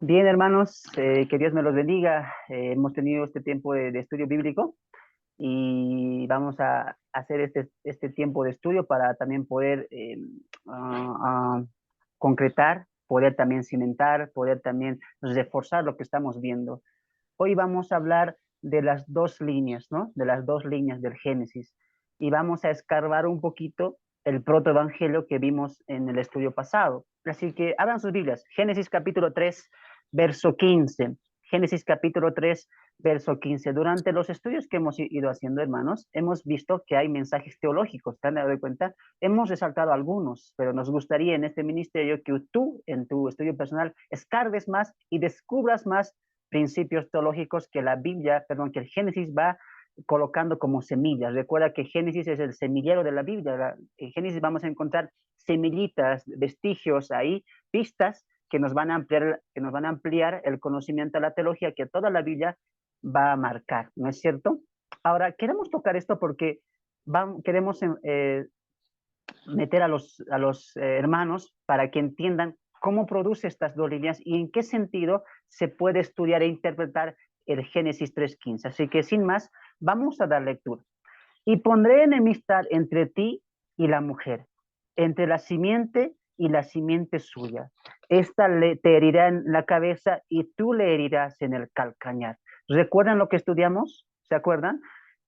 Bien, hermanos, que Dios me los bendiga. Hemos tenido este tiempo de estudio bíblico y vamos a hacer este tiempo de estudio para también poder concretar, poder también cimentar, poder también reforzar lo que estamos viendo. Hoy vamos a hablar de las dos líneas, ¿no? De las dos líneas del Génesis y vamos a escarbar un poquito el protoevangelio que vimos en el estudio pasado. Así que abran sus Biblias. Génesis capítulo 3 verso 15. Génesis capítulo 3 verso 15. Durante los estudios que hemos ido haciendo, hermanos, hemos visto que hay mensajes teológicos, ¿te han dado cuenta? Hemos resaltado algunos, pero nos gustaría en este ministerio que tú, en tu estudio personal, escarbes más y descubras más principios teológicos que la Biblia, perdón, que el Génesis va colocando como semillas. Recuerda que Génesis es el semillero de la Biblia. En Génesis vamos a encontrar semillitas, vestigios ahí, pistas que nos van a ampliar el conocimiento de la teología que toda la Biblia va a marcar, ¿no es cierto? Ahora, queremos tocar esto porque queremos meter a los hermanos para que entiendan cómo produce estas dos líneas y en qué sentido se puede estudiar e interpretar el Génesis 3.15. Así que sin más, vamos a dar lectura. Y pondré enemistad entre ti y la mujer, entre la simiente y la simiente suya. Esta te herirá en la cabeza y tú le herirás en el calcañar. ¿Recuerdan lo que estudiamos? ¿Se acuerdan?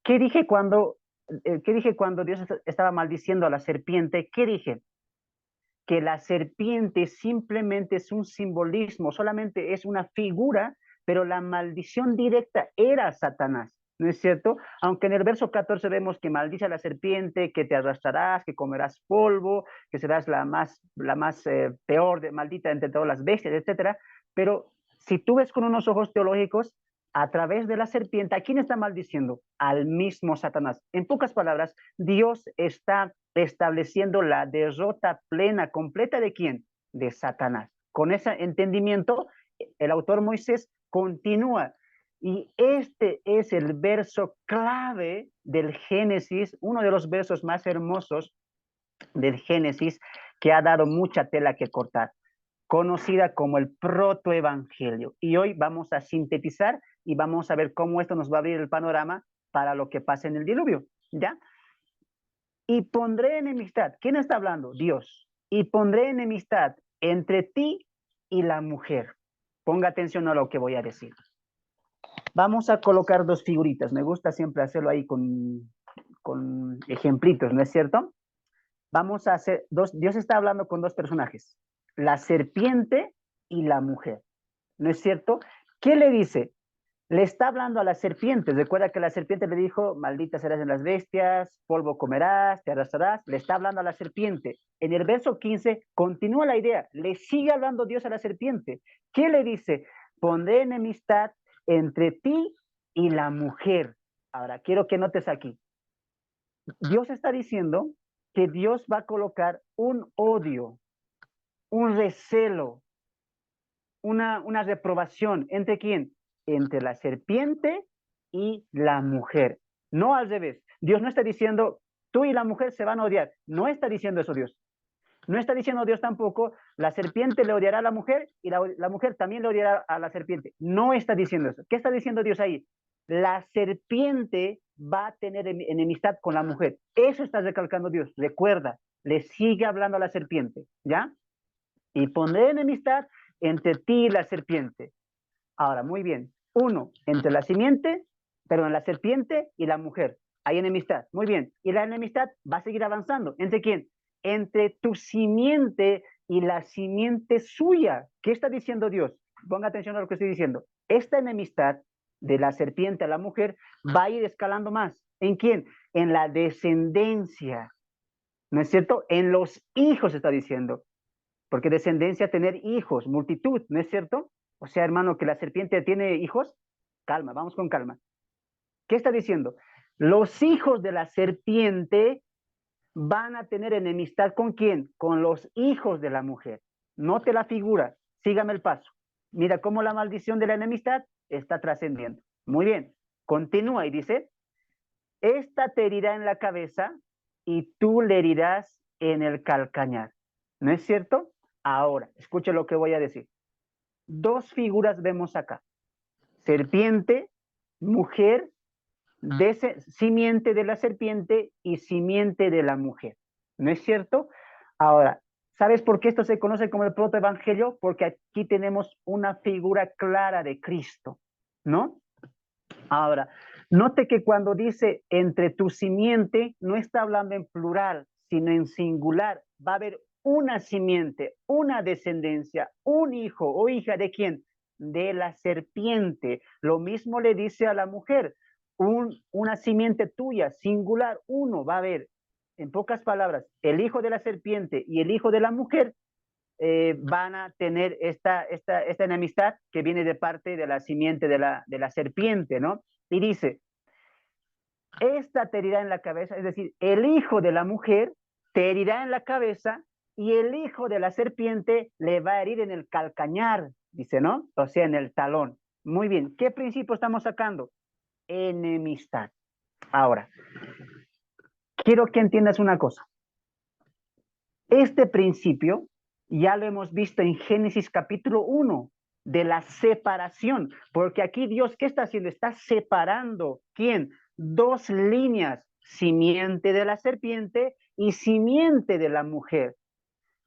¿Qué dije cuando, qué dije cuando Dios estaba maldiciendo a la serpiente? ¿Qué dije? Que la serpiente simplemente es un simbolismo, solamente es una figura, pero la maldición directa era Satanás, ¿no es cierto? Aunque en el verso 14 vemos que maldice a la serpiente, que te arrastrarás, que comerás polvo, que serás la más peor, maldita entre todas las bestias, etcétera. Pero si tú ves con unos ojos teológicos, a través de la serpiente, ¿a quién está maldiciendo? Al mismo Satanás. En pocas palabras, Dios está estableciendo la derrota plena, completa de quién? De Satanás. Con ese entendimiento, el autor Moisés continúa. Y este es el verso clave del Génesis, uno de los versos más hermosos del Génesis, que ha dado mucha tela que cortar, conocida como el protoevangelio. Y hoy vamos a sintetizar y vamos a ver cómo esto nos va a abrir el panorama para lo que pasa en el diluvio, ¿ya? Y pondré enemistad. ¿Quién está hablando? Dios. Y pondré enemistad entre ti y la mujer. Ponga atención a lo que voy a decir. Vamos a colocar dos figuritas. Me gusta siempre hacerlo ahí con ejemplitos, ¿no es cierto? Vamos a hacer dos. Dios está hablando con dos personajes, la serpiente y la mujer, ¿no es cierto? ¿Qué le dice? Le está hablando a la serpiente. Recuerda que la serpiente le dijo, maldita serás en las bestias, polvo comerás, te arrastrarás. Le está hablando a la serpiente. En el verso 15 continúa la idea. Le sigue hablando Dios a la serpiente. ¿Qué le dice? Pondré enemistad entre ti y la mujer. Ahora, quiero que notes aquí. Dios está diciendo que Dios va a colocar un odio, un recelo, una reprobación. ¿Entre quién? Entre la serpiente y la mujer. No al revés. Dios no está diciendo, tú y la mujer se van a odiar. No está diciendo eso Dios. No está diciendo Dios tampoco, la serpiente le odiará a la mujer y la mujer también le odiará a la serpiente. No está diciendo eso. ¿Qué está diciendo Dios ahí? La serpiente va a tener enemistad con la mujer. Eso está recalcando Dios. Recuerda, le sigue hablando a la serpiente, ¿ya? Y pondré enemistad entre ti y la serpiente. Ahora, muy bien. Uno, entre la simiente, perdón, la serpiente y la mujer. Hay enemistad. Muy bien. Y la enemistad va a seguir avanzando. ¿Entre quién? Entre tu simiente y la simiente suya. ¿Qué está diciendo Dios? Ponga atención a lo que estoy diciendo. Esta enemistad de la serpiente a la mujer va a ir escalando más. ¿En quién? En la descendencia. ¿No es cierto? En los hijos está diciendo. Porque descendencia, tener hijos, multitud, ¿no es cierto? O sea, hermano, que la serpiente tiene hijos. Calma, vamos con calma. ¿Qué está diciendo? Los hijos de la serpiente van a tener enemistad con quién? Con los hijos de la mujer. Note la figura, sígame el paso. Mira cómo la maldición de la enemistad está trascendiendo. Muy bien, continúa y dice, esta te herirá en la cabeza y tú le herirás en el calcañar. ¿No es cierto? Ahora, escuche lo que voy a decir. Dos figuras vemos acá. Serpiente, mujer, simiente de la serpiente y simiente de la mujer. ¿No es cierto? Ahora, ¿sabes por qué esto se conoce como el protoevangelio? Porque aquí tenemos una figura clara de Cristo, ¿no? Ahora, note que cuando dice entre tu simiente, no está hablando en plural, sino en singular. Va a haber una simiente, una descendencia, un hijo o hija de quién? De la serpiente. Lo mismo le dice a la mujer, una simiente tuya, singular, uno, va a haber, en pocas palabras, el hijo de la serpiente y el hijo de la mujer van a tener esta enemistad que viene de parte de la simiente de la serpiente, ¿no? Y dice, esta te herirá en la cabeza, es decir, el hijo de la mujer te herirá en la cabeza y el hijo de la serpiente le va a herir en el calcañar, dice, ¿no? O sea, en el talón. Muy bien, ¿qué principio estamos sacando? Enemistad. Ahora, quiero que entiendas una cosa. Este principio ya lo hemos visto en Génesis capítulo 1 de la separación, porque aquí Dios, ¿qué está haciendo? Está separando, ¿quién? Dos líneas, simiente de la serpiente y simiente de la mujer.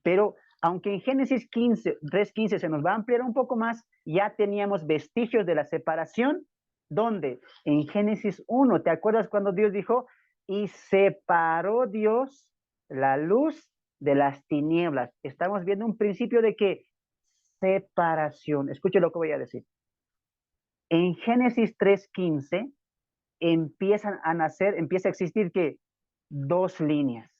Pero aunque en Génesis 3:15 se nos va a ampliar un poco más, ya teníamos vestigios de la separación, donde en Génesis 1, ¿te acuerdas cuando Dios dijo, y separó Dios la luz de las tinieblas? Estamos viendo un principio de que separación. Escuche lo que voy a decir. En Génesis 3:15 empieza a existir que dos líneas.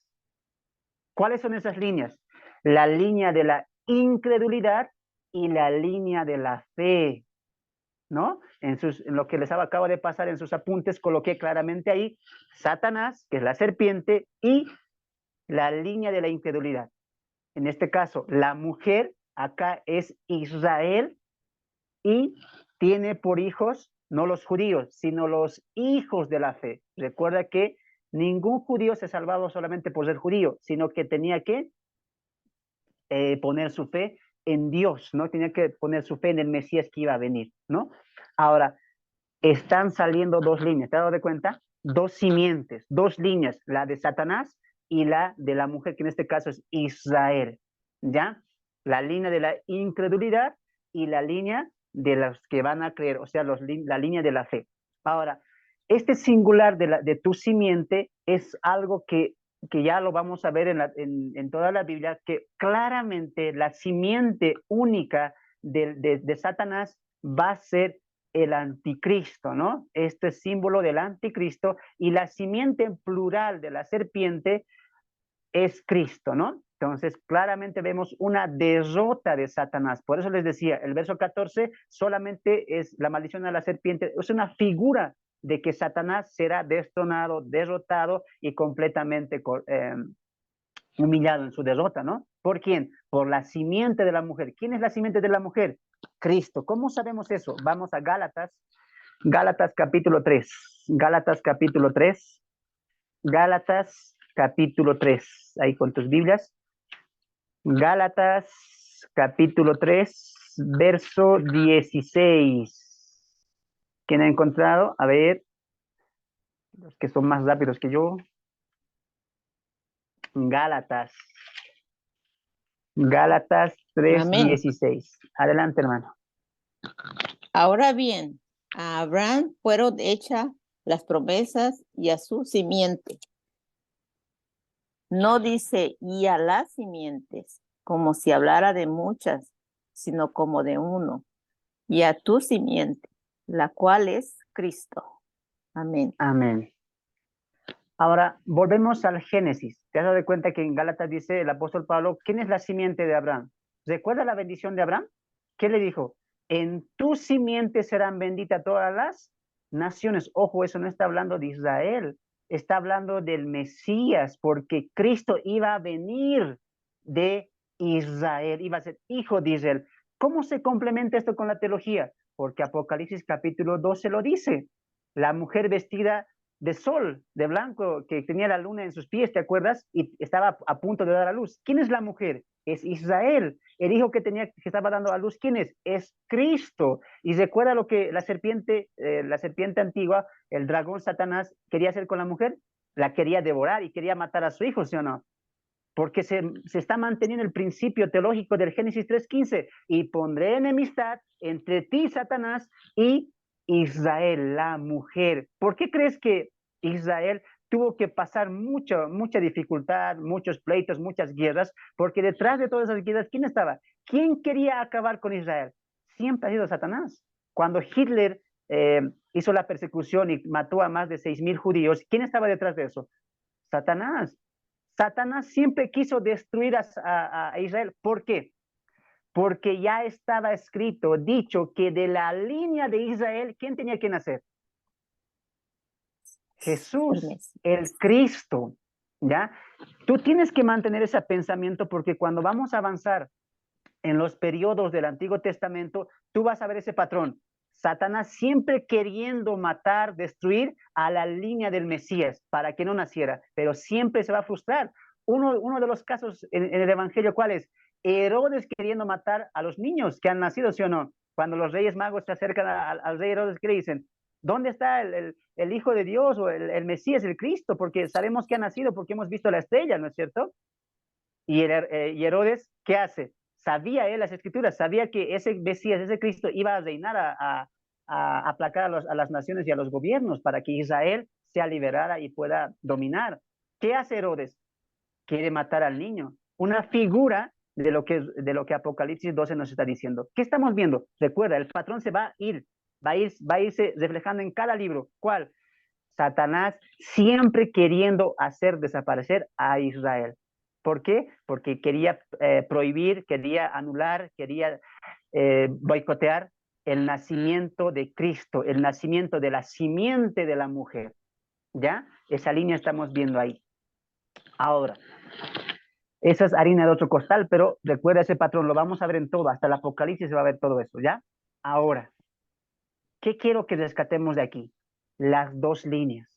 ¿Cuáles son esas líneas? La línea de la incredulidad y la línea de la fe, ¿no? En lo que les acabo de pasar en sus apuntes, coloqué claramente ahí Satanás, que es la serpiente, y la línea de la incredulidad. En este caso, la mujer acá es Israel y tiene por hijos no los judíos, sino los hijos de la fe. Recuerda que ningún judío se salvaba solamente por ser judío, sino que tenía que poner su fe en Dios, ¿no? Tenía que poner su fe en el Mesías que iba a venir, ¿no? Ahora, están saliendo dos líneas, ¿te has dado de cuenta? Dos simientes, dos líneas, la de Satanás y la de la mujer, que en este caso es Israel, ¿ya? La línea de la incredulidad y la línea de los que van a creer, o sea, la línea de la fe. Ahora, este singular de tu simiente es algo que ya lo vamos a ver en toda la Biblia, que claramente la simiente única de Satanás va a ser el anticristo, ¿no? Este símbolo del anticristo y la simiente en plural de la serpiente es Cristo, ¿no? Entonces, claramente vemos una derrota de Satanás. Por eso les decía, el verso 14 solamente es la maldición de la serpiente, es una figura de que Satanás será destronado, derrotado y completamente humillado en su derrota, ¿no? ¿Por quién? Por la simiente de la mujer. ¿Quién es la simiente de la mujer? Cristo. ¿Cómo sabemos eso? Vamos a Gálatas capítulo 3. Gálatas capítulo 3. Gálatas capítulo 3. Ahí con tus Biblias. Gálatas capítulo 3, verso 16. ¿Quién ha encontrado? A ver, los que son más rápidos que yo. Gálatas. Gálatas Amén. 3:16. Adelante, hermano. Ahora bien, a Abraham fueron hechas las promesas y a su simiente. No dice y a las simientes, como si hablara de muchas, sino como de uno, y a tu simiente, la cual es Cristo. Amén. Amén. Ahora, volvemos al Génesis. ¿Te has dado cuenta que en Gálatas dice el apóstol Pablo, ¿quién es la simiente de Abraham? ¿Recuerda la bendición de Abraham? ¿Qué le dijo? En tu simiente serán benditas todas las naciones. Ojo, eso no está hablando de Israel, está hablando del Mesías, porque Cristo iba a venir de Israel, iba a ser hijo de Israel. ¿Cómo se complementa esto con la teología? Porque Apocalipsis capítulo 12 lo dice. La mujer vestida de sol, de blanco, que tenía la luna en sus pies, ¿te acuerdas? Y estaba a punto de dar a luz. ¿Quién es la mujer? es Israel. El hijo que estaba dando a luz, ¿quién es? Es Cristo. Y recuerda lo que la serpiente antigua, el dragón Satanás, quería hacer con la mujer. La quería devorar y quería matar a su hijo, ¿sí o no? Porque se está manteniendo el principio teológico del Génesis 3:15, y pondré enemistad entre ti, Satanás, y Israel, la mujer. ¿Por qué crees que Israel tuvo que pasar mucha dificultad, muchos pleitos, muchas guerras? Porque detrás de todas esas guerras, ¿quién estaba? ¿Quién quería acabar con Israel? Siempre ha sido Satanás. Cuando Hitler hizo la persecución y mató a más de 6,000 judíos, ¿quién estaba detrás de eso? Satanás. Satanás siempre quiso destruir a Israel. ¿Por qué? Porque ya estaba escrito, dicho, que de la línea de Israel, ¿quién tenía que nacer? Jesús, el Cristo, ¿ya? Tú tienes que mantener ese pensamiento, porque cuando vamos a avanzar en los periodos del Antiguo Testamento, tú vas a ver ese patrón. Satanás siempre queriendo matar, destruir a la línea del Mesías para que no naciera, pero siempre se va a frustrar. Uno de los casos en el Evangelio, ¿cuál es? Herodes queriendo matar a los niños que han nacido, ¿sí o no? Cuando los reyes magos se acercan al rey Herodes, ¿qué le dicen? ¿Dónde está el Hijo de Dios o el Mesías, el Cristo? Porque sabemos que ha nacido, porque hemos visto la estrella, ¿no es cierto? Y Herodes, ¿qué hace? Sabía él las escrituras, sabía que ese Mesías, ese Cristo iba a reinar a aplacar a las naciones y a los gobiernos para que Israel sea liberada y pueda dominar. ¿Qué hace Herodes? Quiere matar al niño. Una figura de lo que Apocalipsis 12 nos está diciendo. ¿Qué estamos viendo? Recuerda, el patrón se va a ir, va a irse reflejando en cada libro. ¿Cuál? Satanás siempre queriendo hacer desaparecer a Israel. ¿Por qué? Porque quería prohibir, quería anular, quería boicotear el nacimiento de Cristo, el nacimiento de la simiente de la mujer. ¿Ya? Esa línea estamos viendo ahí. Ahora, esa es harina de otro costal, pero recuerda ese patrón, lo vamos a ver en todo, hasta el Apocalipsis se va a ver todo eso, ¿ya? Ahora, ¿qué quiero que rescatemos de aquí? Las dos líneas.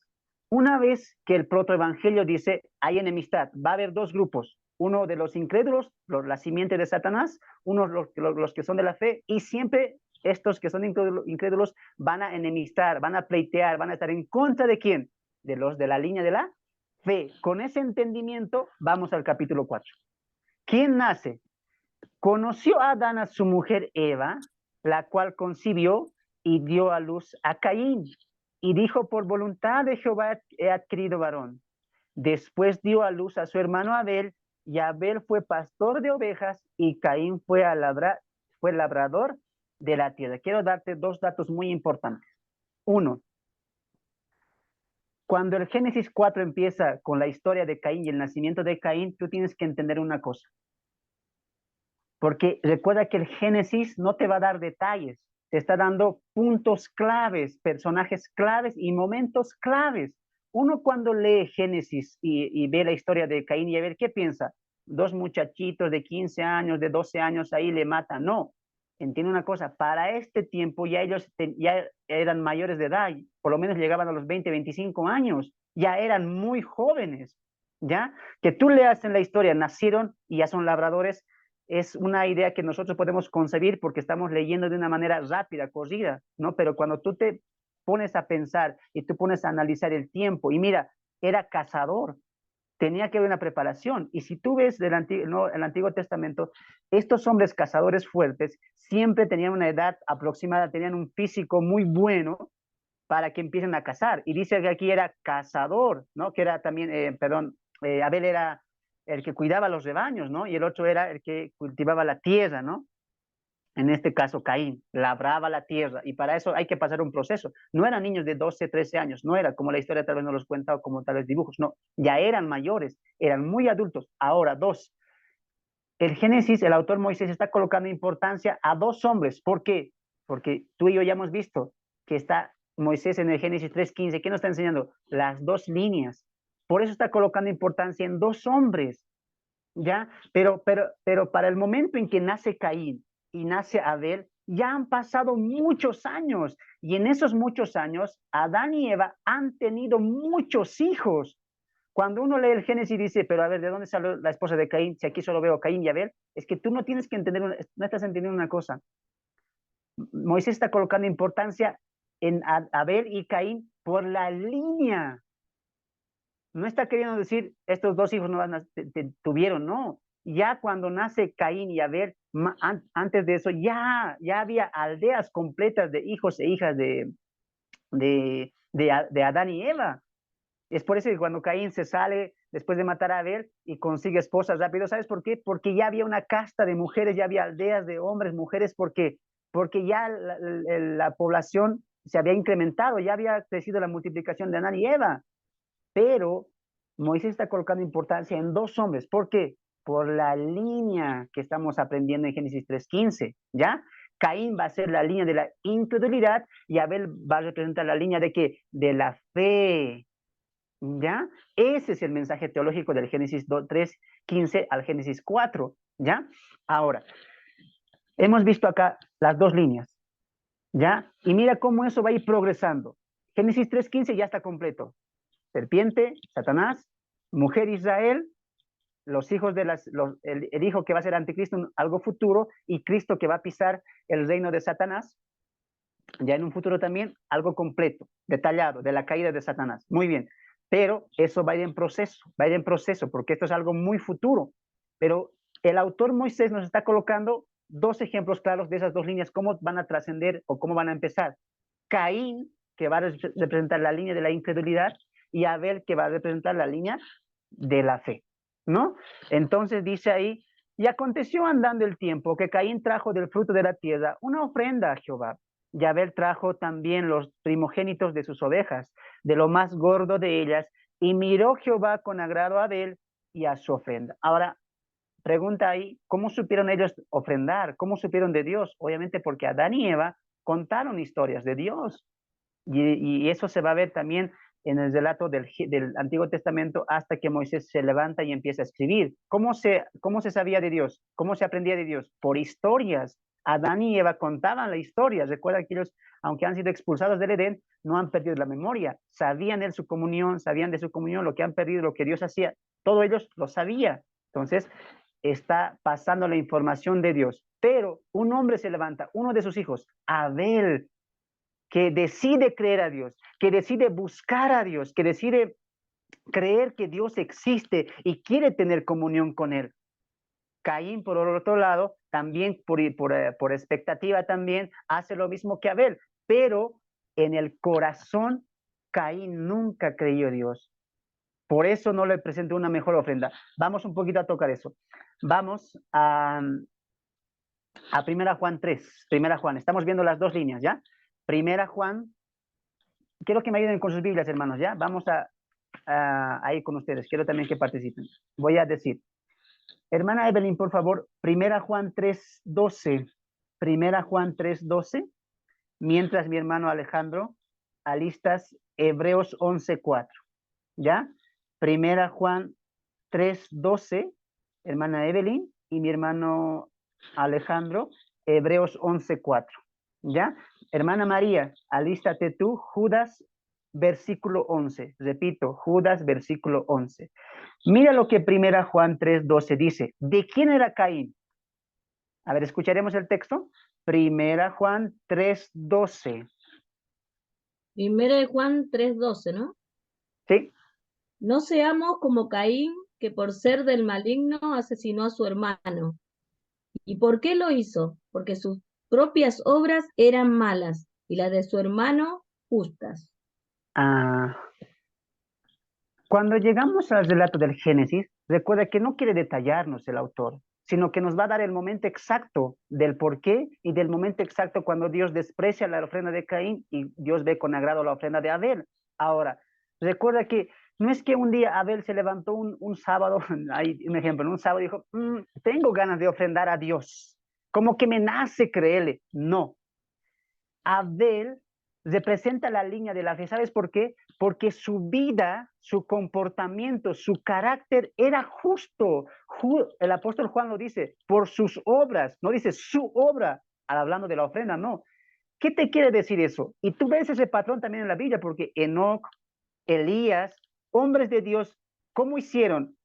Una vez que el protoevangelio dice hay enemistad, va a haber dos grupos, uno de los incrédulos, la simiente de Satanás, unos los que son de la fe, y siempre estos que son incrédulos van a enemistar, van a pleitear, van a estar en contra de quién, de los de la línea de la fe. Con ese entendimiento vamos al capítulo 4. ¿Quién nace? Conoció a Adán a su mujer Eva, la cual concibió y dio a luz a Caín, y dijo: por voluntad de Jehová he adquirido varón. Después dio a luz a su hermano Abel, y Abel fue pastor de ovejas, y Caín fue labrador de la tierra. Quiero darte dos datos muy importantes. Uno, cuando el Génesis 4 empieza con la historia de Caín y el nacimiento de Caín, tú tienes que entender una cosa. Porque recuerda que el Génesis no te va a dar detalles, te está dando puntos claves, personajes claves y momentos claves. Uno cuando lee Génesis y ve la historia de Caín y Abel, ¿qué piensa? Dos muchachitos de 15 años, de 12 años ahí le matan. No, entiende una cosa, para este tiempo ya ellos ya eran mayores de edad, por lo menos llegaban a los 20, 25 años, ya eran muy jóvenes, ¿ya? Que tú leas en la historia, nacieron y ya son labradores, es una idea que nosotros podemos concebir porque estamos leyendo de una manera rápida, corrida, ¿no? Pero cuando tú te pones a pensar y tú pones a analizar el tiempo, y mira, era cazador, tenía que haber una preparación. Y si tú ves el Antiguo Testamento, estos hombres cazadores fuertes siempre tenían una edad aproximada, tenían un físico muy bueno para que empiecen a cazar. Y dice que aquí era cazador, ¿no? Que era también, Abel era el que cuidaba los rebaños, ¿no? Y el otro era el que cultivaba la tierra, ¿no? En este caso, Caín labraba la tierra, y para eso hay que pasar un proceso. No eran niños de 12, 13 años, no era como la historia tal vez no los cuenta o como tal vez dibujos, no, ya eran mayores, eran muy adultos. Ahora, dos, el Génesis, el autor Moisés está colocando importancia a dos hombres. ¿Por qué? Porque tú y yo ya hemos visto que está Moisés en el Génesis 3:15. ¿Qué nos está enseñando? Las dos líneas. Por eso está colocando importancia en dos hombres, ¿ya? Pero para el momento en que nace Caín y nace Abel, ya han pasado muchos años, y en esos muchos años, Adán y Eva han tenido muchos hijos. Cuando uno lee el Génesis y dice, pero a ver, ¿de dónde salió la esposa de Caín? Si aquí solo veo Caín y Abel, es que tú no tienes que entender, no estás entendiendo una cosa. Moisés está colocando importancia en Abel y Caín por la línea. No está queriendo decir, estos dos hijos no tuvieron, no. Ya cuando nace Caín y Abel, antes de eso, ya había aldeas completas de hijos e hijas de Adán y Eva. Es por eso que cuando Caín se sale después de matar a Abel y consigue esposas rápido, ¿sabes por qué? Porque ya había una casta de mujeres, ya había aldeas de hombres, mujeres, porque ya la población se había incrementado, ya había crecido la multiplicación de Adán y Eva. Pero Moisés está colocando importancia en dos hombres. ¿Por qué? Por la línea que estamos aprendiendo en Génesis 3:15, ¿ya? Caín va a ser la línea de la incredulidad y Abel va a representar la línea de qué? De la fe, ¿ya? Ese es el mensaje teológico del Génesis 3:15 al Génesis 4, ¿ya? Ahora, hemos visto acá las dos líneas, ¿ya? Y mira cómo eso va a ir progresando. Génesis 3:15 ya está completo. Serpiente, Satanás, mujer Israel, los hijos de el hijo que va a ser anticristo, algo futuro, y Cristo que va a pisar el reino de Satanás, ya en un futuro también, algo completo, detallado, de la caída de Satanás. Muy bien, pero eso va a ir en proceso, porque esto es algo muy futuro. Pero el autor Moisés nos está colocando dos ejemplos claros de esas dos líneas, cómo van a trascender o cómo van a empezar. Caín, que va a representar la línea de la incredulidad, y Abel, que va a representar la línea de la fe, ¿no? Entonces dice ahí, y aconteció andando el tiempo que Caín trajo del fruto de la tierra una ofrenda a Jehová, y Abel trajo también los primogénitos de sus ovejas, de lo más gordo de ellas, y miró Jehová con agrado a Abel y a su ofrenda. Ahora, pregunta ahí, ¿cómo supieron ellos ofrendar? ¿Cómo supieron de Dios? Obviamente porque Adán y Eva contaron historias de Dios. Y eso se va a ver también en el relato del Antiguo Testamento hasta que Moisés se levanta y empieza a escribir. ¿Cómo se sabía de Dios? ¿Cómo se aprendía de Dios? Por historias. Adán y Eva contaban la historia. Recuerda que ellos, aunque han sido expulsados del Edén, no han perdido la memoria. Sabían de su comunión, lo que han perdido, lo que Dios hacía. Todo ellos lo sabía. Entonces, está pasando la información de Dios. Pero un hombre se levanta, uno de sus hijos, Abel, que decide creer a Dios, que decide buscar a Dios, que decide creer que Dios existe y quiere tener comunión con Él. Caín, por otro lado, también por expectativa también hace lo mismo que Abel, pero en el corazón Caín nunca creyó a Dios. Por eso no le presentó una mejor ofrenda. Vamos un poquito a tocar eso. Vamos a 1 Juan 3. 1 Juan, estamos viendo las dos líneas, ¿ya? 1 Juan, quiero que me ayuden con sus Biblias, hermanos, ¿ya? Vamos a ir con ustedes. Quiero también que participen. Voy a decir, hermana Evelyn, por favor, 1 Juan 3:12. 1 Juan 3:12. Mientras mi hermano Alejandro alistas Hebreos 11:4. ¿Ya? 1 Juan 3:12, hermana Evelyn, y mi hermano Alejandro, Hebreos 11:4. ¿Ya? Hermana María, alístate tú, Judas, versículo 11. Repito, Judas, versículo 11. Mira lo que 1 Juan 3:12 dice. ¿De quién era Caín? A ver, escucharemos el texto. 1 Juan 3:12. Primera de Juan 3:12, ¿no? Sí. No seamos como Caín, que por ser del maligno asesinó a su hermano. ¿Y por qué lo hizo? Porque sus propias obras eran malas y las de su hermano justas. Cuando llegamos al relato del Génesis, recuerda que no quiere detallarnos el autor, sino que nos va a dar el momento exacto del por qué y del momento exacto cuando Dios desprecia la ofrenda de Caín y Dios ve con agrado la ofrenda de Abel. Ahora, recuerda que no es que un día Abel se levantó un sábado, hay un ejemplo, un sábado dijo, tengo ganas de ofrendar a Dios, como que me nace creerle. No. Abel representa la línea de la fe. ¿Sabes por qué? Porque su vida, su comportamiento, su carácter era justo. El apóstol Juan lo dice, por sus obras, no dice su obra, hablando de la ofrenda, no. ¿Qué te quiere decir eso? Y tú ves ese patrón también en la Biblia, porque Enoc, Elías, hombres de Dios ¿Cómo hicieron?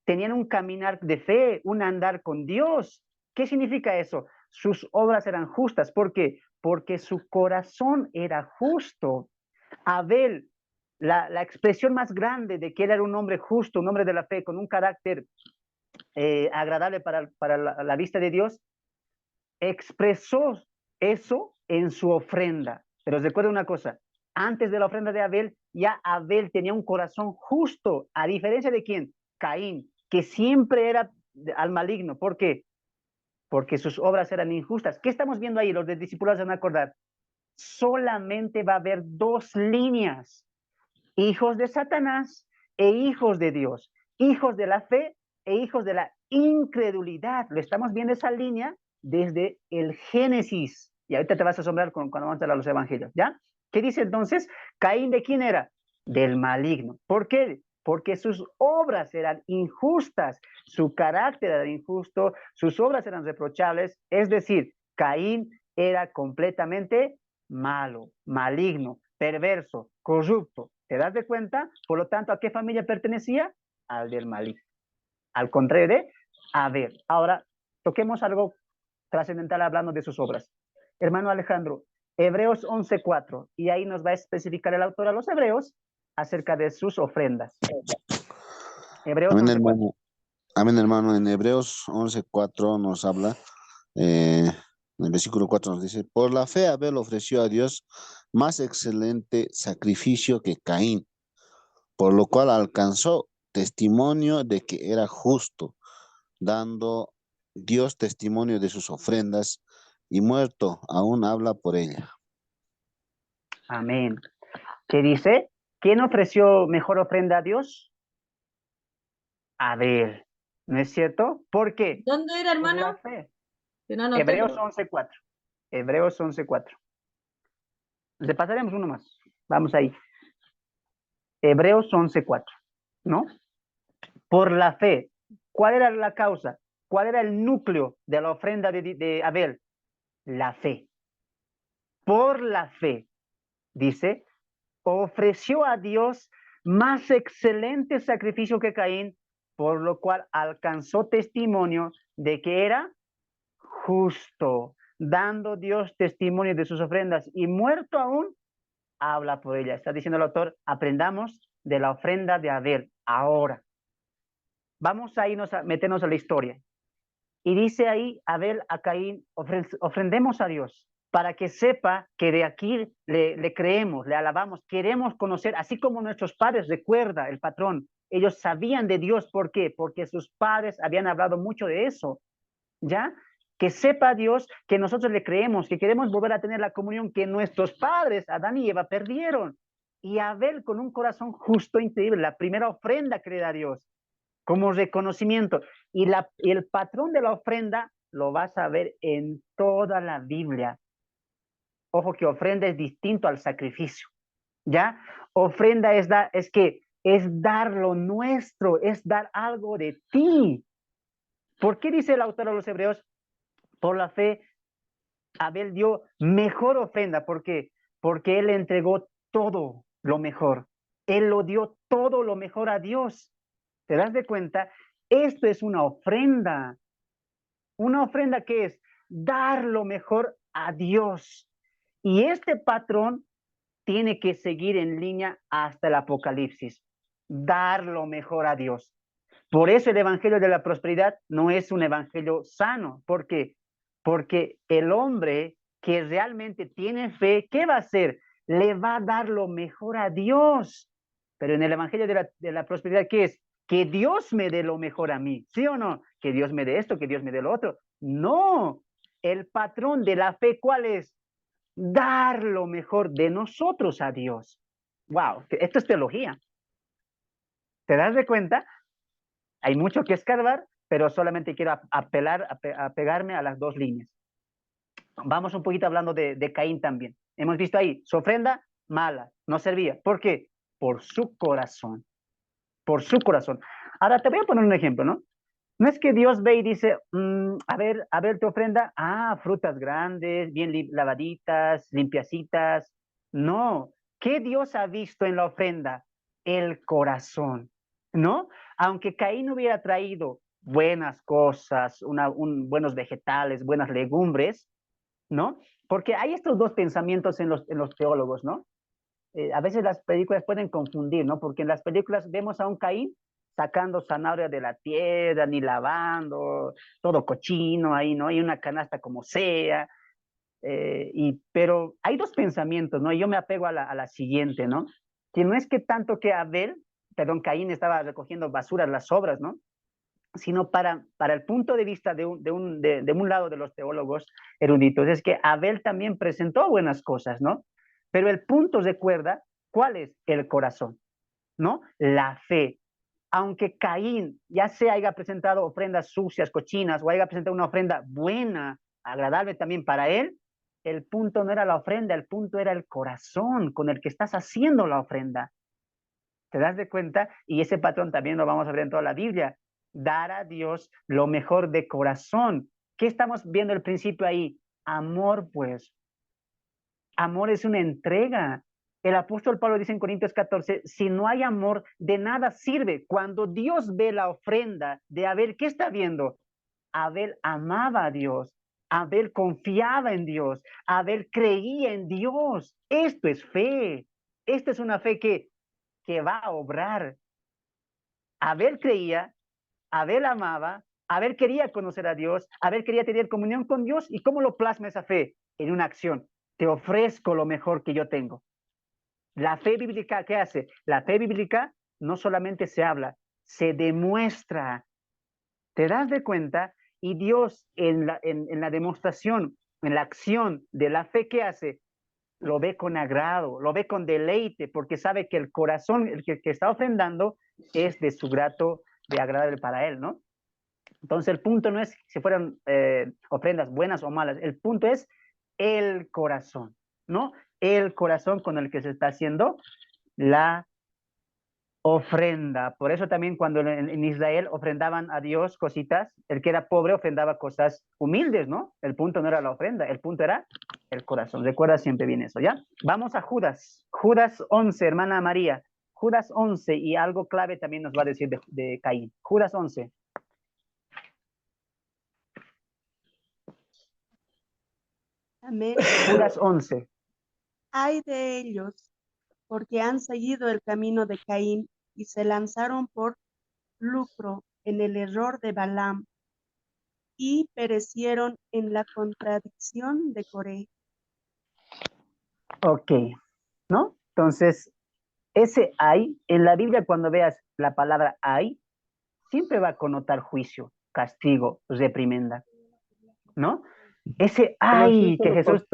Tenían un caminar de fe, un andar con Dios. ¿Qué significa eso? Sus obras eran justas. ¿Por qué? Porque su corazón era justo. Abel, la expresión más grande de que él era un hombre justo, un hombre de la fe, con un carácter agradable para la vista de Dios, expresó eso en su ofrenda. Pero recuerda una cosa, antes de la ofrenda de Abel, ya Abel tenía un corazón justo, a diferencia de quién, Caín, que siempre era al maligno. ¿Por qué? Porque sus obras eran injustas. ¿Qué estamos viendo ahí? Los discípulos van a acordar. Solamente va a haber dos líneas: hijos de Satanás e hijos de Dios, hijos de la fe e hijos de la incredulidad. Lo estamos viendo esa línea desde el Génesis. Y ahorita te vas a asombrar cuando vamos a hablar de los evangelios, ¿ya? ¿Qué dice entonces? Caín, ¿de quién era? Del maligno. ¿Por qué? Porque sus obras eran injustas, su carácter era injusto, sus obras eran reprochables, es decir, Caín era completamente malo, maligno, perverso, corrupto. ¿Te das de cuenta? Por lo tanto, ¿a qué familia pertenecía? Al del maligno. Al contrario de Abel. Ahora, toquemos algo trascendental hablando de sus obras. Hermano Alejandro, Hebreos 11:4, y ahí nos va a especificar el autor a los hebreos acerca de sus ofrendas. Hebreos Amén, 11:4. hermano. Amén, hermano. En Hebreos 11:4 nos habla, en el versículo 4 nos dice, por la fe Abel ofreció a Dios más excelente sacrificio que Caín, por lo cual alcanzó testimonio de que era justo, dando Dios testimonio de sus ofrendas, y muerto aún habla por ella. Amén. ¿Qué dice? ¿Quién ofreció mejor ofrenda a Dios? Abel. ¿No es cierto? ¿Por qué? ¿Dónde era, Por la hermano? fe. Que no anoté. Hebreos 11:4. Hebreos 11:4. Repasaremos uno más. Vamos ahí. Hebreos 11:4. ¿No? Por la fe. ¿Cuál era la causa? ¿Cuál era el núcleo de la ofrenda de Abel? La fe. Por la fe, dice, ofreció a Dios más excelente sacrificio que Caín, por lo cual alcanzó testimonio de que era justo, dando Dios testimonio de sus ofrendas, y muerto aún, habla por ella. Está diciendo el autor, aprendamos de la ofrenda de Abel. Ahora, vamos a irnos a meternos a la historia. Y dice ahí Abel a Caín, ofrendemos a Dios para que sepa que de aquí le creemos, le alabamos, queremos conocer, así como nuestros padres, recuerda el patrón, ellos sabían de Dios. ¿Por qué? Porque sus padres habían hablado mucho de eso, ¿ya? Que sepa Dios que nosotros le creemos, que queremos volver a tener la comunión que nuestros padres, Adán y Eva, perdieron. Y Abel, con un corazón justo, increíble, la primera ofrenda que le da a Dios, como reconocimiento. Y el patrón de la ofrenda lo vas a ver en toda la Biblia. Ojo que ofrenda es distinto al sacrificio, ¿ya? Ofrenda es dar lo nuestro, es dar algo de ti. ¿Por qué dice el autor a los hebreos? Por la fe, Abel dio mejor ofrenda. ¿Por qué? Porque él entregó todo lo mejor. Él lo dio todo lo mejor a Dios. ¿Te das de cuenta? Esto es una ofrenda. Una ofrenda que es dar lo mejor a Dios. Y este patrón tiene que seguir en línea hasta el Apocalipsis. Dar lo mejor a Dios. Por eso el evangelio de la prosperidad no es un evangelio sano. ¿Por qué? Porque el hombre que realmente tiene fe, ¿qué va a hacer? Le va a dar lo mejor a Dios. Pero en el evangelio de la prosperidad, ¿qué es? Que Dios me dé lo mejor a mí, ¿sí o no? Que Dios me dé esto, que Dios me dé lo otro. No, el patrón de la fe, ¿cuál es? Dar lo mejor de nosotros a Dios. Wow, esto es teología. ¿Te das de cuenta? Hay mucho que escarbar, pero solamente quiero pegarme a las dos líneas. Vamos un poquito hablando de Caín también. Hemos visto ahí, su ofrenda mala, no servía. ¿Por qué? Por su corazón. Por su corazón. Ahora te voy a poner un ejemplo, ¿no? No es que Dios ve y dice, a ver tu ofrenda, frutas grandes, bien lavaditas, limpiacitas. No, ¿qué Dios ha visto en la ofrenda? El corazón. ¿no? Aunque Caín hubiera traído buenas cosas, buenos vegetales, buenas legumbres, ¿no? Porque hay estos dos pensamientos en los teólogos, ¿no? A veces las películas pueden confundir, ¿no? Porque en las películas vemos a un Caín sacando zanahoria de la tierra, ni lavando, todo cochino ahí, ¿no? Y una canasta como sea. Pero hay dos pensamientos, ¿no? Y yo me apego a la siguiente, ¿no? Que no es que tanto que Caín estaba recogiendo basura en las obras, ¿no? Sino para el punto de vista de un lado de los teólogos eruditos, es que Abel también presentó buenas cosas, ¿no? Pero el punto, recuerda, ¿cuál es el corazón? ¿No? La fe. Aunque Caín ya se haya presentado ofrendas sucias, cochinas, o haya presentado una ofrenda buena, agradable también para él, el punto no era la ofrenda, el punto era el corazón con el que estás haciendo la ofrenda. ¿Te das de cuenta? Y ese patrón también lo vamos a ver en toda la Biblia. Dar a Dios lo mejor de corazón. ¿Qué estamos viendo al principio ahí? Amor, pues. Amor es una entrega. El apóstol Pablo dice en Corintios 14, si no hay amor, de nada sirve. Cuando Dios ve la ofrenda de Abel, ¿qué está viendo? Abel amaba a Dios. Abel confiaba en Dios. Abel creía en Dios. Esto es fe. Esta es una fe que va a obrar. Abel creía, Abel amaba, Abel quería conocer a Dios, Abel quería tener comunión con Dios. ¿Y cómo lo plasma esa fe? En una acción. Te ofrezco lo mejor que yo tengo. La fe bíblica, ¿qué hace? La fe bíblica no solamente se habla, se demuestra. ¿Te das de cuenta? Y Dios en la demostración, en la acción de la fe, ¿qué hace? Lo ve con agrado, lo ve con deleite, porque sabe que el corazón, el que está ofrendando, es de su grato, de agradable para él, ¿no? Entonces el punto no es si fueran ofrendas buenas o malas, el punto es el corazón, ¿no? El corazón con el que se está haciendo la ofrenda. Por eso también cuando en Israel ofrendaban a Dios cositas, el que era pobre ofrendaba cosas humildes, ¿no? El punto no era la ofrenda, el punto era el corazón. Recuerda siempre bien eso, ¿ya? Vamos a Judas. Judas 11, hermana María. Judas 11 y algo clave también nos va a decir de Caín. Judas 11. Amén. Judas 11. Ay de ellos, porque han seguido el camino de Caín y se lanzaron por lucro en el error de Balaam y perecieron en la contradicción de Coré. Ok, ¿no? Entonces, ese hay, en la Biblia cuando veas la palabra hay, siempre va a connotar juicio, castigo, reprimenda, ¿no? Ese hay que Jesús,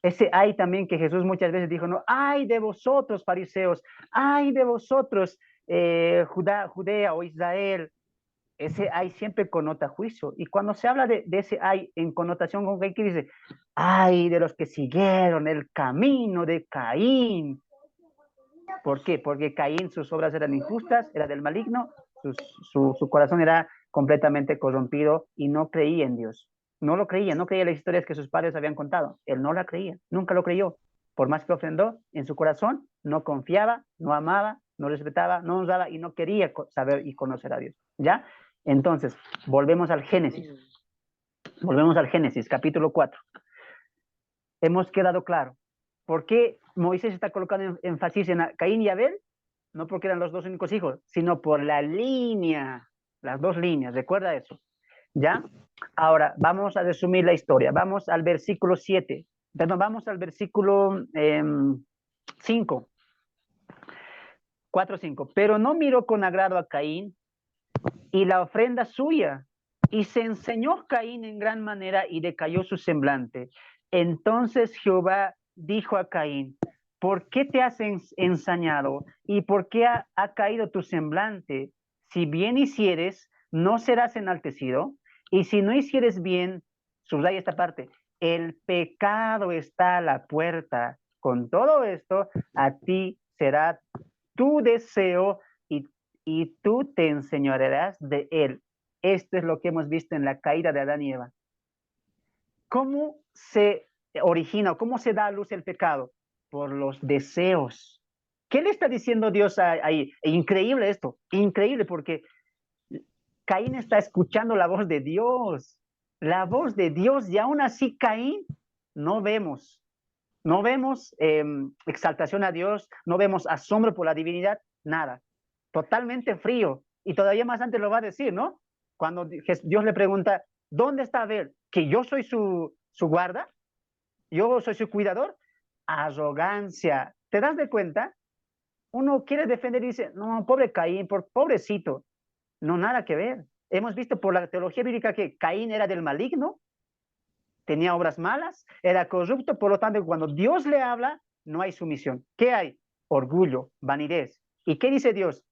ese hay también que Jesús muchas veces dijo, ¿no? Ay de vosotros, fariseos, ay de vosotros, Judea o Israel. Ese hay siempre connota juicio. Y cuando se habla de ese hay en connotación con Caín, ¿qué dice? Ay de los que siguieron el camino de Caín. ¿Por qué? Porque Caín, sus obras eran injustas, era del maligno, su corazón era completamente corrompido y no creía en Dios. No lo creía, no creía las historias que sus padres habían contado. Él no la creía, nunca lo creyó. Por más que ofrendó, en su corazón no confiaba, no amaba, no respetaba, no honraba y no quería saber y conocer a Dios. ¿Ya? Entonces, volvemos al Génesis. Volvemos al Génesis, capítulo 4. Hemos quedado claro. ¿Por qué Moisés está colocando énfasis en Caín y Abel? No porque eran los dos únicos hijos, sino por la línea, las dos líneas, recuerda eso. ¿Ya? Ahora, vamos a resumir la historia. Vamos al versículo 7. Perdón, vamos al versículo 5. 4, 5. Pero no miró con agrado a Caín y la ofrenda suya. Y se enseñó Caín en gran manera y decayó su semblante. Entonces Jehová dijo a Caín, ¿por qué te has ensañado? ¿Y por qué ha caído tu semblante? Si bien hicieres, no serás enaltecido. Y si no hicieres bien, subraya esta parte, el pecado está a la puerta. Con todo esto, a ti será tu deseo y tú te enseñorearás de él. Esto es lo que hemos visto en la caída de Adán y Eva. ¿Cómo se origina o cómo se da a luz el pecado? Por los deseos. ¿Qué le está diciendo Dios ahí? Increíble esto, increíble, porque Caín está escuchando la voz de Dios, y aún así Caín no vemos, exaltación a Dios, no vemos asombro por la divinidad, nada, totalmente frío. Y todavía más antes lo va a decir, ¿no? Cuando Dios le pregunta, ¿dónde está Abel? ¿Que yo soy su guarda? ¿Yo soy su cuidador? Arrogancia. ¿Te das de cuenta? Uno quiere defender y dice, no, pobre Caín, pobrecito. No, nada que ver. Hemos visto por la teología bíblica que Caín era del maligno, tenía obras malas, era corrupto, por lo tanto, cuando Dios le habla, no hay sumisión. ¿Qué hay? Orgullo, vanidez. ¿Y qué dice Dios?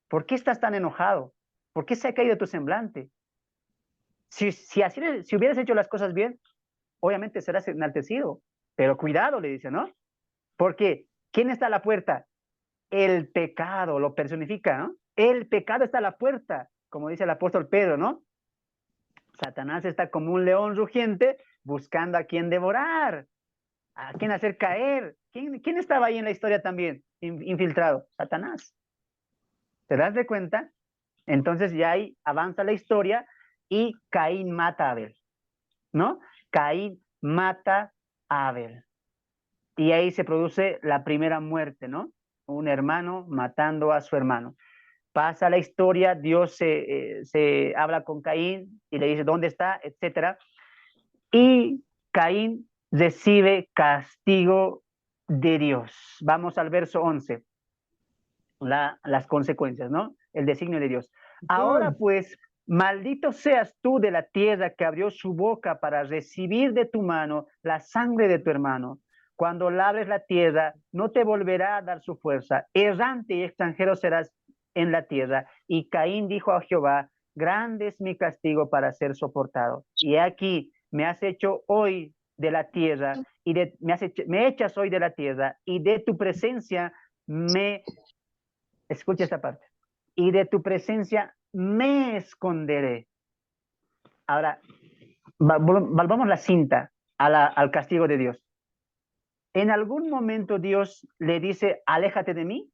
¿Por qué estás tan enojado? ¿Por qué se ha caído tu semblante? Si hubieras hecho las cosas bien, obviamente serás enaltecido. Pero cuidado, le dice, ¿no? Porque ¿quién está a la puerta? El pecado, lo personifica, ¿no? El pecado está a la puerta, como dice el apóstol Pedro, ¿no? Satanás está como un león rugiente buscando a quien devorar, a quien hacer caer. ¿Quién estaba ahí en la historia también infiltrado? Satanás. ¿Te das de cuenta? Entonces ya ahí avanza la historia y Caín mata a Abel, ¿no? Caín mata a Abel. Y ahí se produce la primera muerte, ¿no? Un hermano matando a su hermano. Pasa la historia, Dios se habla con Caín y le dice dónde está, etcétera. Y Caín recibe castigo de Dios. Vamos al verso 11. Las consecuencias, ¿no? El designio de Dios. Ahora pues, maldito seas tú de la tierra que abrió su boca para recibir de tu mano la sangre de tu hermano. Cuando labres la tierra, no te volverá a dar su fuerza. Errante y extranjero serás en la tierra. Y Caín dijo a Jehová, grande es mi castigo para ser soportado. Y aquí me has hecho hoy de la tierra, y me echas hoy de la tierra, y de tu presencia escucha esta parte, y de tu presencia me esconderé. Ahora, volvamos la cinta al castigo de Dios. ¿En algún momento Dios le dice, aléjate de mí?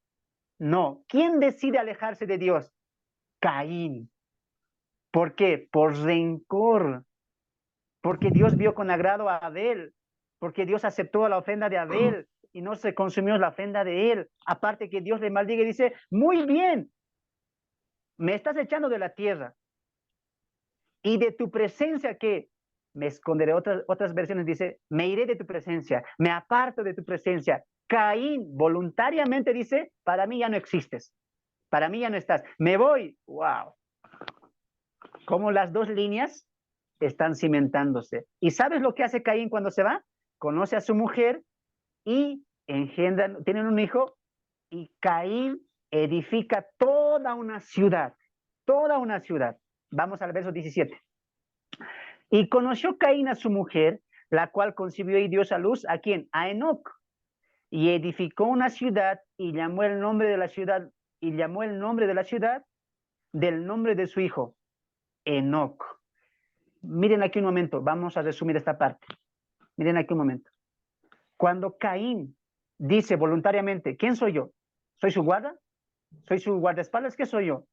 No. ¿Quién decide alejarse de Dios? Caín. ¿Por qué? Por rencor. Porque Dios vio con agrado a Abel. Porque Dios aceptó la ofrenda de Abel y no se consumió la ofrenda de él. Aparte que Dios le maldiga y dice, muy bien, me estás echando de la tierra. Y de tu presencia, ¿qué? Me esconderé. Otras versiones dice, me iré de tu presencia, me aparto de tu presencia. Caín voluntariamente dice, para mí ya no existes, para mí ya no estás, me voy. ¡Wow! Como las dos líneas están cimentándose. ¿Y sabes lo que hace Caín cuando se va? Conoce a su mujer y tienen un hijo, y Caín edifica toda una ciudad, toda una ciudad. Vamos al verso 17. Y conoció Caín a su mujer, la cual concibió y dio a luz, ¿a quién? A Enoc. Y edificó una ciudad y llamó el nombre de la ciudad, del nombre de su hijo, Enoc. Miren aquí un momento, vamos a resumir esta parte. Miren aquí un momento. Cuando Caín dice voluntariamente, ¿quién soy yo? ¿Soy su guarda? ¿Soy su guardaespaldas? ¿Qué soy yo?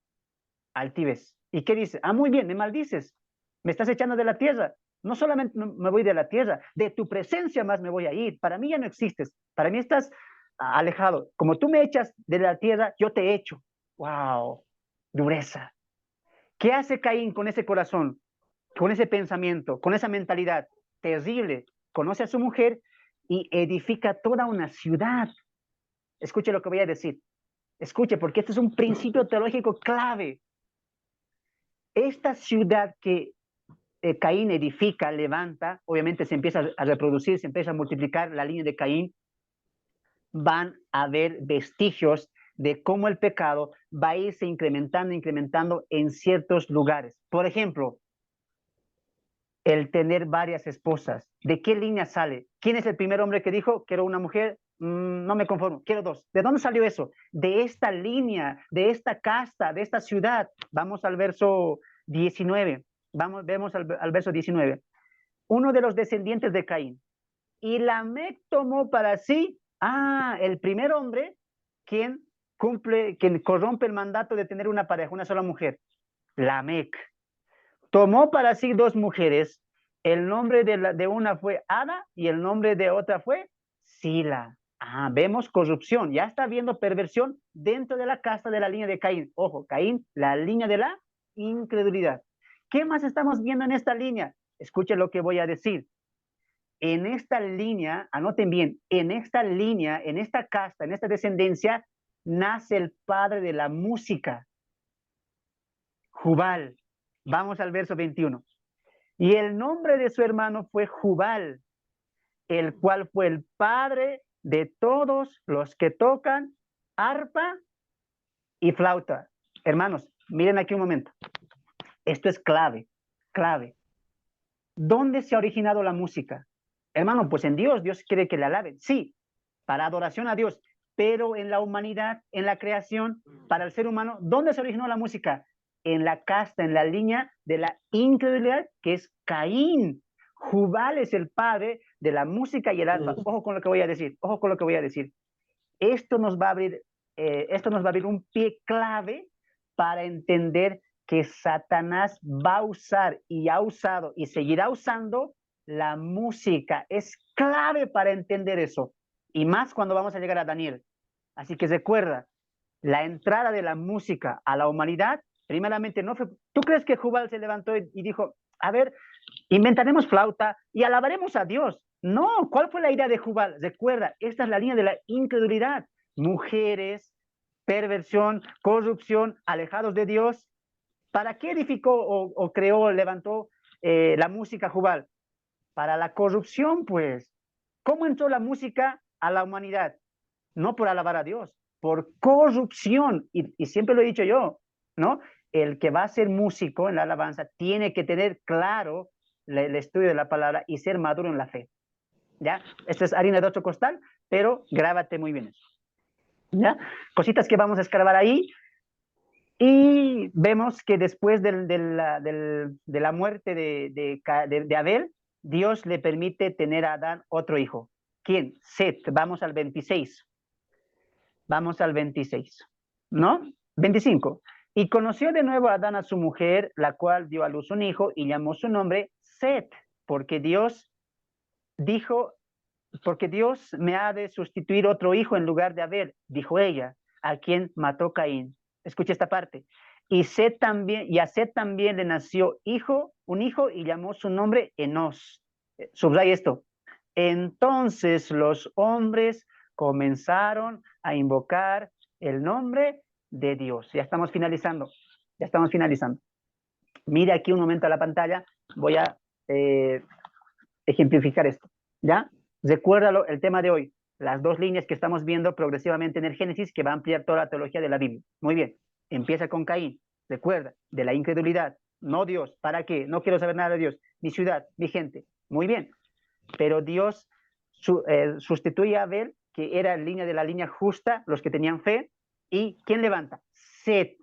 Altivez. ¿Y qué dice? Ah, muy bien, me maldices. Me estás echando de la tierra. No solamente me voy de la tierra, de tu presencia más me voy a ir. Para mí ya no existes. Para mí estás alejado. Como tú me echas de la tierra, yo te echo. ¡Wow! Dureza. ¿Qué hace Caín con ese corazón, con ese pensamiento, con esa mentalidad? Terrible. Conoce a su mujer y edifica toda una ciudad. Escuche lo que voy a decir. Escuche, porque este es un principio teológico clave. Esta ciudad que Caín edifica, levanta, obviamente se empieza a reproducir, se empieza a multiplicar la línea de Caín, van a haber vestigios de cómo el pecado va a irse incrementando en ciertos lugares. Por ejemplo, el tener varias esposas. ¿De qué línea sale? ¿Quién es el primer hombre que dijo, quiero una mujer? No me conformo, quiero dos. ¿De dónde salió eso? De esta línea, de esta casta, de esta ciudad. Vamos al verso 19. Vemos al verso 19. Uno de los descendientes de Caín. Y Lamec tomó para sí, el primer hombre ¿Quién quien corrompe el mandato de tener una pareja, una sola mujer? Lamec. Tomó para sí 2 mujeres. El nombre de una fue Ada y el nombre de otra fue Sila. Vemos corrupción. Ya está viendo perversión dentro de la casta de la línea de Caín. Ojo, Caín, la línea de la incredulidad. ¿Qué más estamos viendo en esta línea? Escuchen lo que voy a decir. En esta línea, anoten bien, en esta línea, en esta casta, en esta descendencia, nace el padre de la música, Jubal. Vamos al verso 21. Y el nombre de su hermano fue Jubal, el cual fue el padre de todos los que tocan arpa y flauta. Hermanos, miren aquí un momento. Esto es clave, clave. ¿Dónde se ha originado la música? Hermano, pues en Dios. Dios quiere que le alaben. Sí, para adoración a Dios. Pero en la humanidad, en la creación, para el ser humano, ¿dónde se originó la música? En la casta, en la línea de la incredulidad, que es Caín. Jubal es el padre de la música y el arpa. Ojo con lo que voy a decir, ojo con lo que voy a decir. Esto nos va a abrir un pie clave para entender que Satanás va a usar y ha usado y seguirá usando la música. Es clave para entender eso. Y más cuando vamos a llegar a Daniel. Así que recuerda, la entrada de la música a la humanidad, primeramente no fue... ¿Tú crees que Jubal se levantó y dijo, a ver, inventaremos flauta y alabaremos a Dios? No, ¿cuál fue la idea de Jubal? Recuerda, esta es la línea de la incredulidad. Mujeres, perversión, corrupción, alejados de Dios. ¿Para qué edificó o creó, levantó la música Jubal? Para la corrupción, pues. ¿Cómo entró la música a la humanidad? No por alabar a Dios, por corrupción. Y siempre lo he dicho yo, ¿no? El que va a ser músico en la alabanza tiene que tener claro el estudio de la palabra y ser maduro en la fe. ¿Ya? Esto es harina de otro costal, pero grábate muy bien eso. ¿Ya? Cositas que vamos a escarbar ahí. Y vemos que después de la muerte de Abel, Dios le permite tener a Adán otro hijo. ¿Quién? Set. Vamos al 26. Vamos al 26. ¿No? 25. Y conoció de nuevo a Adán a su mujer, la cual dio a luz un hijo y llamó su nombre Set, porque Dios me ha de sustituir otro hijo en lugar de Abel, dijo ella, a quien mató Caín. Escucha esta parte. Y a Set también le nació un hijo y llamó su nombre Enos. Subraya esto. Entonces los hombres comenzaron a invocar el nombre de Dios. Ya estamos finalizando. Mira aquí un momento a la pantalla. Voy a ejemplificar esto. ¿Ya? Recuérdalo, el tema de hoy. Las 2 líneas que estamos viendo progresivamente en el Génesis que va a ampliar toda la teología de la Biblia. Muy bien. Empieza con Caín. Recuerda, de la incredulidad. No Dios. ¿Para qué? No quiero saber nada de Dios. Mi ciudad, mi gente. Muy bien. Pero Dios sustituye a Abel, que era de la línea justa, los que tenían fe. ¿Y quién levanta? Set.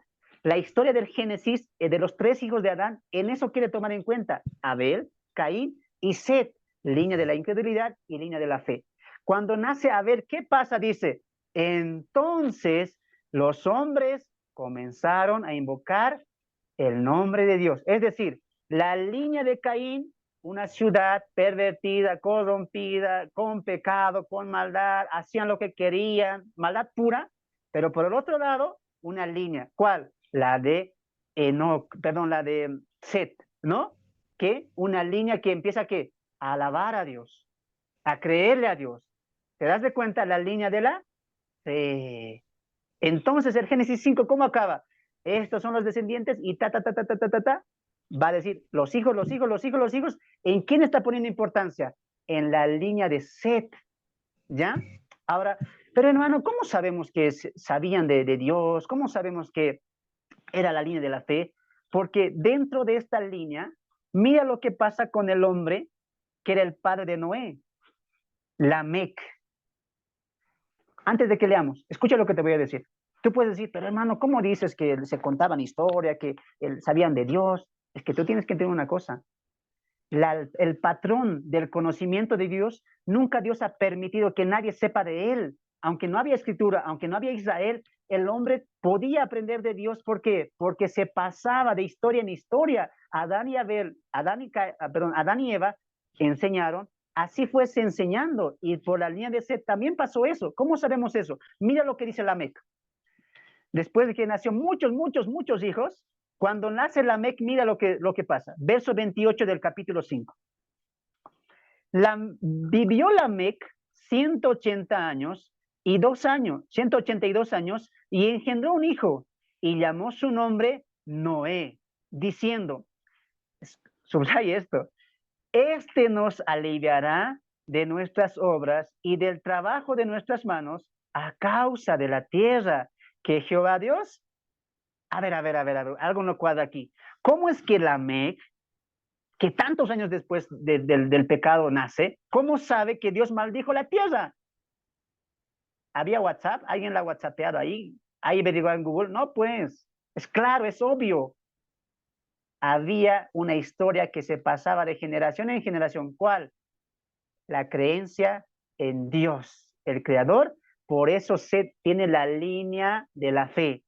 La historia del Génesis, de los 3 hijos de Adán, en eso quiere tomar en cuenta Abel, Caín y Set, línea de la incredulidad y línea de la fe. Cuando nace Abel, ¿qué pasa? Dice, entonces los hombres comenzaron a invocar el nombre de Dios. Es decir, la línea de Caín, una ciudad pervertida, corrompida, con pecado, con maldad, hacían lo que querían, maldad pura, pero por el otro lado, una línea. ¿Cuál? La de Set, ¿no? Que una línea que empieza ¿qué? A alabar a Dios, a creerle a Dios. ¿Te das de cuenta la línea de la fe? Entonces el Génesis 5, ¿cómo acaba? Estos son los descendientes y va a decir los hijos. ¿En quién está poniendo importancia? En la línea de Set, ¿ya? Ahora, pero hermano, ¿cómo sabemos que sabían de Dios? ¿Cómo sabemos que era la línea de la fe? Porque dentro de esta línea, mira lo que pasa con el hombre que era el padre de Noé, Lamec. Antes de que leamos, escucha lo que te voy a decir. Tú puedes decir, pero hermano, ¿cómo dices que se contaban historia, que sabían de Dios? Es que tú tienes que entender una cosa. El patrón del conocimiento de Dios, nunca Dios ha permitido que nadie sepa de él. aunque no había escritura, aunque no había Israel, el hombre podía aprender de Dios. ¿Por qué? Porque se pasaba de historia en historia. Adán y Eva enseñaron, así fuese enseñando, y por la línea de Set también pasó eso. ¿Cómo sabemos eso? Mira lo que dice Lamec. Después de que nació muchos hijos, cuando nace Lamec, mira lo que pasa. Verso 28 del capítulo 5. Vivió Lamec 180 años y 2 años, 182 años, y engendró un hijo, y llamó su nombre Noé, diciendo, subraya esto, este nos aliviará de nuestras obras y del trabajo de nuestras manos a causa de la tierra que Jehová Dios. A ver, algo no cuadra aquí. ¿Cómo es que Lamec, que tantos años después del pecado nace, cómo sabe que Dios maldijo la tierra? ¿Había WhatsApp? ¿Alguien la ha WhatsAppeado ahí? ¿Ahí averiguado en Google? No, pues, es claro, es obvio. Había una historia que se pasaba de generación en generación. ¿Cuál? La creencia en Dios, el Creador. Por eso se tiene la línea de la fe.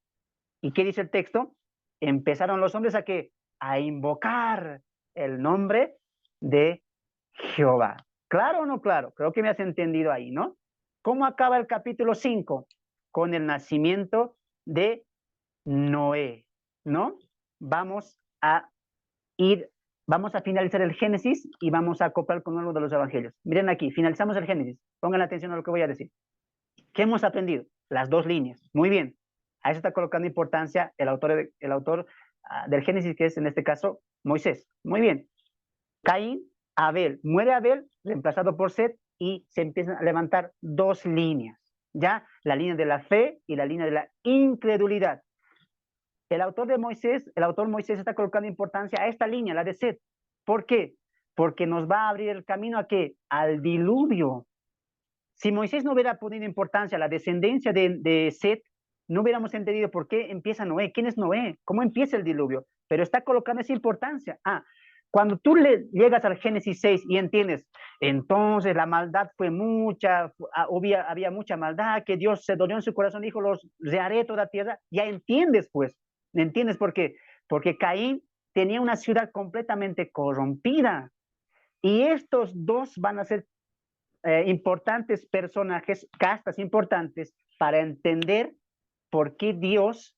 ¿Y qué dice el texto? Empezaron los hombres a qué? A invocar el nombre de Jehová. ¿Claro o no claro? Creo que me has entendido ahí, ¿no? ¿Cómo acaba el capítulo 5? Con el nacimiento de Noé, ¿no? Vamos a finalizar el Génesis y vamos a acoplar con uno de los evangelios. Miren aquí, finalizamos el Génesis. Pongan atención a lo que voy a decir. ¿Qué hemos aprendido? Las dos líneas. Muy bien. A eso está colocando importancia el autor del Génesis, que es en este caso Moisés. Muy bien. Caín, Abel. Muere Abel, reemplazado por Set, y se empiezan a levantar dos líneas. ¿Ya? La línea de la fe y la línea de la incredulidad. El autor Moisés está colocando importancia a esta línea, la de Set. ¿Por qué? Porque nos va a abrir el camino ¿a qué? Al diluvio. Si Moisés no hubiera ponido importancia a la descendencia de Set, no hubiéramos entendido por qué empieza Noé. ¿Quién es Noé? ¿Cómo empieza el diluvio? Pero está colocando esa importancia. Cuando tú llegas al Génesis 6 y entiendes, entonces la maldad fue mucha, había mucha maldad, que Dios se dolió en su corazón, dijo, los reharé toda tierra, ya entiendes pues. ¿Entiendes por qué? Porque Caín tenía una ciudad completamente corrompida. Y estos dos van a ser importantes personajes, castas importantes, para entender por qué Dios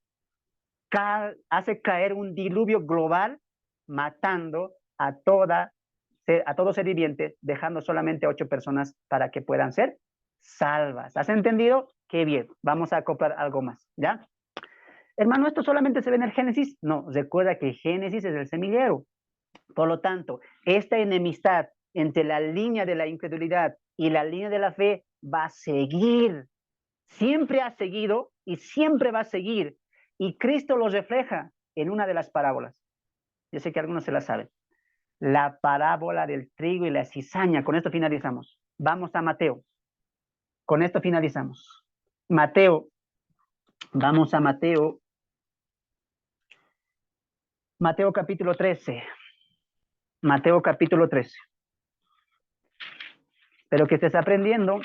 hace caer un diluvio global, matando a todo ser viviente, dejando solamente 8 personas para que puedan ser salvas. ¿Has entendido? Qué bien. Vamos a acoplar algo más, ¿ya? Hermano, ¿esto solamente se ve en el Génesis? No, recuerda que Génesis es el semillero. Por lo tanto, esta enemistad entre la línea de la incredulidad y la línea de la fe va a seguir. Siempre ha seguido y siempre va a seguir. Y Cristo lo refleja en una de las parábolas. Yo sé que algunos se la saben. La parábola del trigo y la cizaña. Con esto finalizamos. Vamos a Mateo. Con esto finalizamos. Mateo. Vamos a Mateo. Mateo capítulo 13. Mateo capítulo 13. Espero que estés aprendiendo.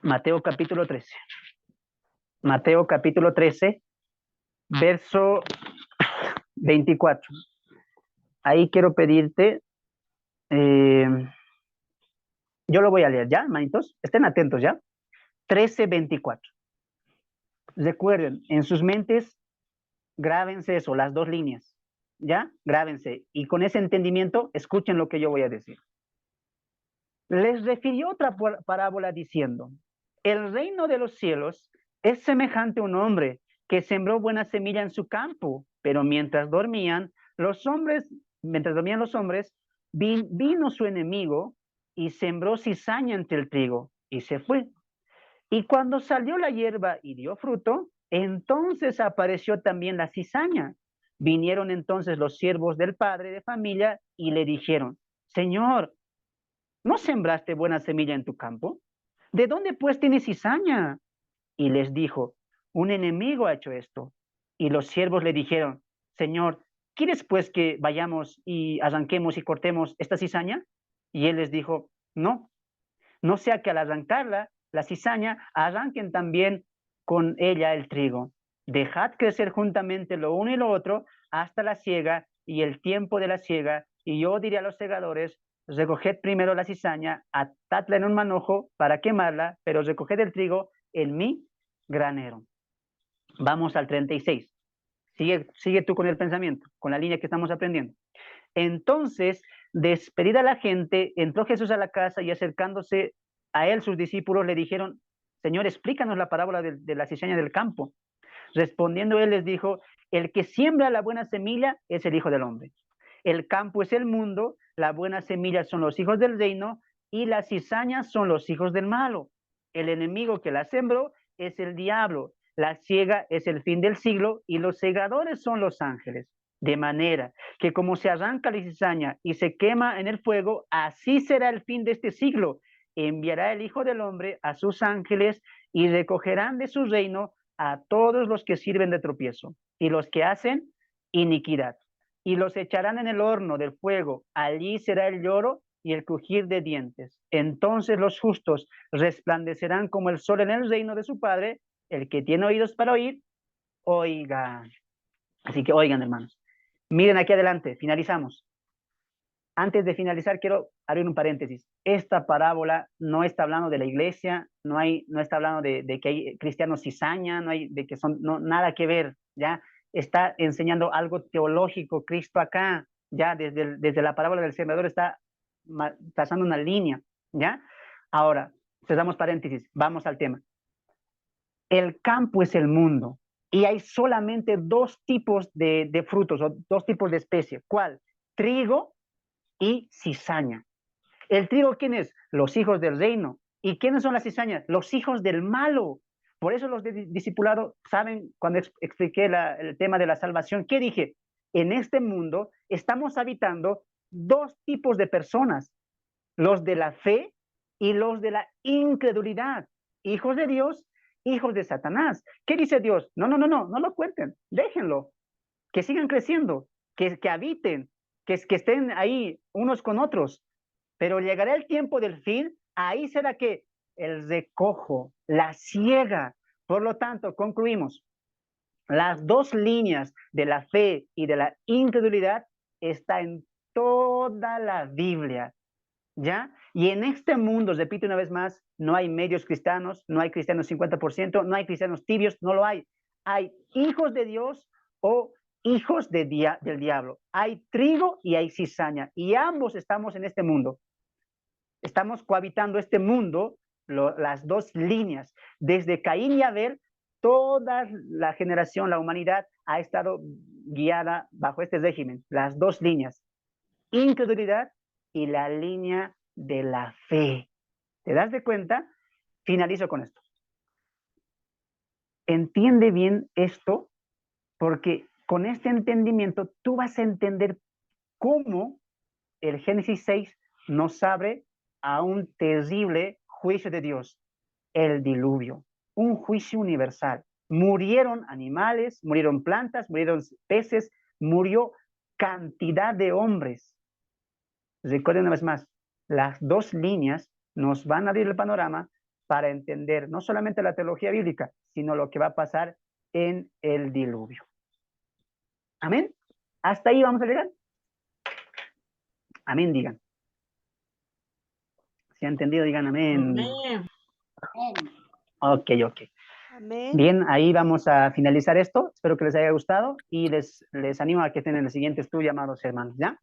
Mateo capítulo 13. Mateo capítulo 13, verso 24. Ahí quiero pedirte, yo lo voy a leer, ¿ya, hermanitos? Estén atentos, ¿ya? 13, 24. Recuerden, en sus mentes, grábense eso, las dos líneas, ¿ya? Grábense. Y con ese entendimiento, escuchen lo que yo voy a decir. Les refirió otra parábola diciendo, el reino de los cielos es semejante a un hombre que sembró buena semilla en su campo, pero mientras dormían los hombres, vino su enemigo y sembró cizaña entre el trigo y se fue. Y cuando salió la hierba y dio fruto, entonces apareció también la cizaña. Vinieron entonces los siervos del padre de familia y le dijeron, Señor, ¿no sembraste buena semilla en tu campo? ¿De dónde pues tienes cizaña? Y les dijo, un enemigo ha hecho esto. Y los siervos le dijeron, Señor, ¿quieres pues que vayamos y arranquemos y cortemos esta cizaña? Y él les dijo, no, No sea que al arrancarla, la cizaña, arranquen también con ella el trigo. Dejad crecer juntamente lo uno y lo otro hasta la siega y el tiempo de la siega, y yo diré a los segadores, recoged primero la cizaña, atadla en un manojo para quemarla, pero recoged el trigo en mi granero. Vamos al 36. Sigue tú con el pensamiento, con la línea que estamos aprendiendo. Entonces, despedida la gente, entró Jesús a la casa y acercándose a él sus discípulos le dijeron, Señor, explícanos la parábola de la cizaña del campo. Respondiendo él les dijo, el que siembra la buena semilla es el Hijo del Hombre. El campo es el mundo, la buena semilla son los hijos del reino y las cizañas son los hijos del malo. El enemigo que la sembró es el diablo. La siega es el fin del siglo y los segadores son los ángeles. De manera que como se arranca la cizaña y se quema en el fuego, así será el fin de este siglo. Enviará el Hijo del Hombre a sus ángeles y recogerán de su reino a todos los que sirven de tropiezo y los que hacen iniquidad. Y los echarán en el horno del fuego. Allí será el lloro y el crujir de dientes. Entonces los justos resplandecerán como el sol en el reino de su Padre. El que tiene oídos para oír, oiga. Así que oigan, hermanos. Miren aquí adelante, finalizamos. Antes de finalizar, quiero abrir un paréntesis. Esta parábola no está hablando de la iglesia, no está hablando de que hay cristianos cizaña, no hay de que son, no, nada que ver, ¿ya? Está enseñando algo teológico, Cristo acá, ya desde la parábola del sembrador está trazando una línea, ¿ya? Ahora, cerramos paréntesis, vamos al tema. El campo es el mundo y hay solamente dos tipos de frutos o dos tipos de especies. ¿Cuál? Trigo y cizaña. ¿El trigo quién es? Los hijos del reino. ¿Y quiénes son las cizañas? Los hijos del malo. Por eso los de discipulado saben, cuando expliqué el tema de la salvación, ¿qué dije? En este mundo estamos habitando dos tipos de personas, los de la fe y los de la incredulidad, hijos de Dios, hijos de Satanás. ¿Qué dice Dios? No lo cuenten, déjenlo, que sigan creciendo, que habiten, que estén ahí unos con otros, pero llegará el tiempo del fin, ahí será que el recojo, la siega. Por lo tanto, concluimos, las dos líneas de la fe y de la incredulidad está en toda la Biblia, ¿ya? Y en este mundo, repito una vez más, no hay medios cristianos, no hay cristianos 50%, no hay cristianos tibios, no lo hay. Hay hijos de Dios o hijos del diablo. Hay trigo y hay cizaña, y ambos estamos en este mundo. Estamos cohabitando este mundo, las dos líneas. Desde Caín y Abel, toda la generación, la humanidad, ha estado guiada bajo este régimen, las dos líneas, incredulidad y la línea de la fe. ¿Te das de cuenta? Finalizo con esto. Entiende bien esto, porque con este entendimiento tú vas a entender cómo el Génesis 6 nos abre a un terrible juicio de Dios, el diluvio, un juicio universal. Murieron animales, murieron plantas, murieron peces, murió cantidad de hombres. Recuerden una vez más, las dos líneas nos van a abrir el panorama para entender no solamente la teología bíblica, sino lo que va a pasar en el diluvio. Amén. Hasta ahí vamos a llegar. Amén, digan. Si han entendido, digan amén. Amén. Ok. Amén. Bien, ahí vamos a finalizar esto. Espero que les haya gustado y les animo a que estén en el siguiente estudio, amados hermanos, ¿ya?